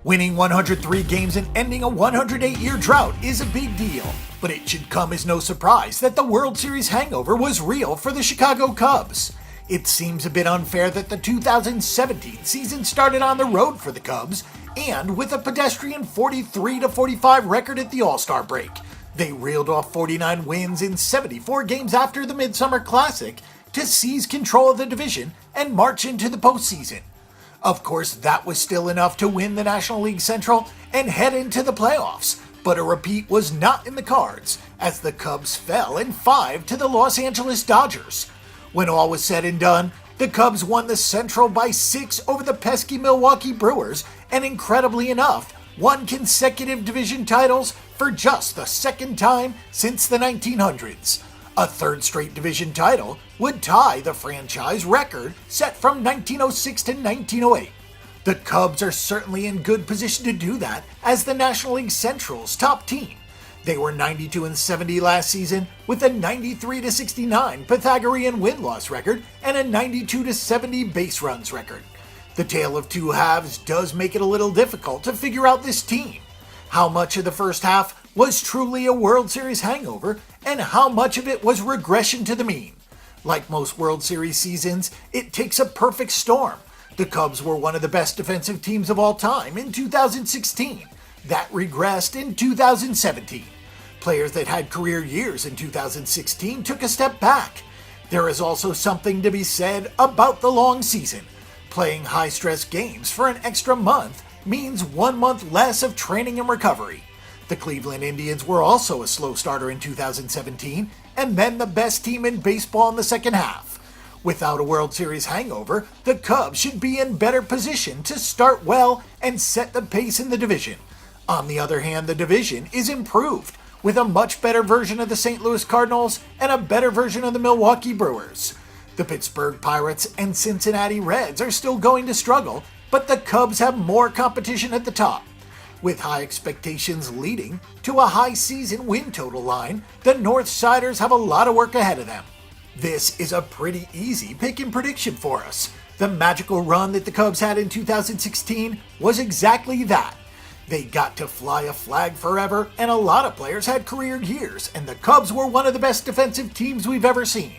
Winning 103 games and ending a 108-year drought is a big deal, but it should come as no surprise that the World Series hangover was real for the Chicago Cubs. It seems a bit unfair that the 2017 season started on the road for the Cubs, and with a pedestrian 43-45 record at the All-Star break. They reeled off 49 wins in 74 games after the Midsummer Classic to seize control of the division and march into the postseason. Of course, that was still enough to win the National League Central and head into the playoffs, but a repeat was not in the cards, as the Cubs fell in 5 to the Los Angeles Dodgers. When all was said and done, the Cubs won the Central by 6 over the pesky Milwaukee Brewers, and incredibly enough, won consecutive division titles for just the second time since the 1900s. A third straight division title would tie the franchise record set from 1906 to 1908. The Cubs are certainly in good position to do that as the National League Central's top team. They were 92-70 last season with a 93-69 Pythagorean win-loss record and a 92-70 base runs record. The tale of two halves does make it a little difficult to figure out this team. How much of the first half was truly a World Series hangover, and how much of it was regression to the mean? Like most World Series seasons, it takes a perfect storm. The Cubs were one of the best defensive teams of all time in 2016. That regressed in 2017. Players that had career years in 2016 took a step back. There is also something to be said about the long season. Playing high-stress games for an extra month means 1 month less of training and recovery. The Cleveland Indians were also a slow starter in 2017, and then the best team in baseball in the second half. Without a World Series hangover, the Cubs should be in better position to start well and set the pace in the division. On the other hand, the division is improved, with a much better version of the St. Louis Cardinals and a better version of the Milwaukee Brewers. The Pittsburgh Pirates and Cincinnati Reds are still going to struggle, but the Cubs have more competition at the top. With high expectations leading to a high season win total line, the Northsiders have a lot of work ahead of them. This is a pretty easy pick and prediction for us. The magical run that the Cubs had in 2016 was exactly that. They got to fly a flag forever, and a lot of players had career years, and the Cubs were one of the best defensive teams we've ever seen.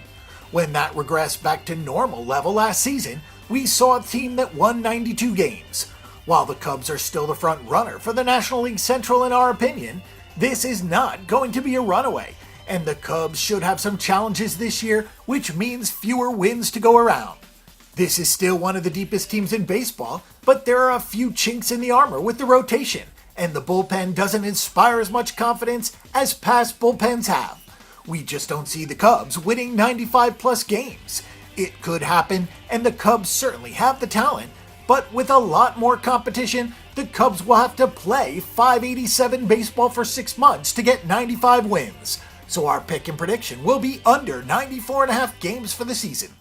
When that regressed back to normal level last season, we saw a team that won 92 games. While the Cubs are still the front runner for the National League Central in our opinion, this is not going to be a runaway, and the Cubs should have some challenges this year, which means fewer wins to go around. This is still one of the deepest teams in baseball, but there are a few chinks in the armor with the rotation, and the bullpen doesn't inspire as much confidence as past bullpens have. We just don't see the Cubs winning 95-plus games. It could happen, and the Cubs certainly have the talent, but with a lot more competition, the Cubs will have to play .587 baseball for 6 months to get 95 wins. So our pick and prediction will be under 94.5 games for the season.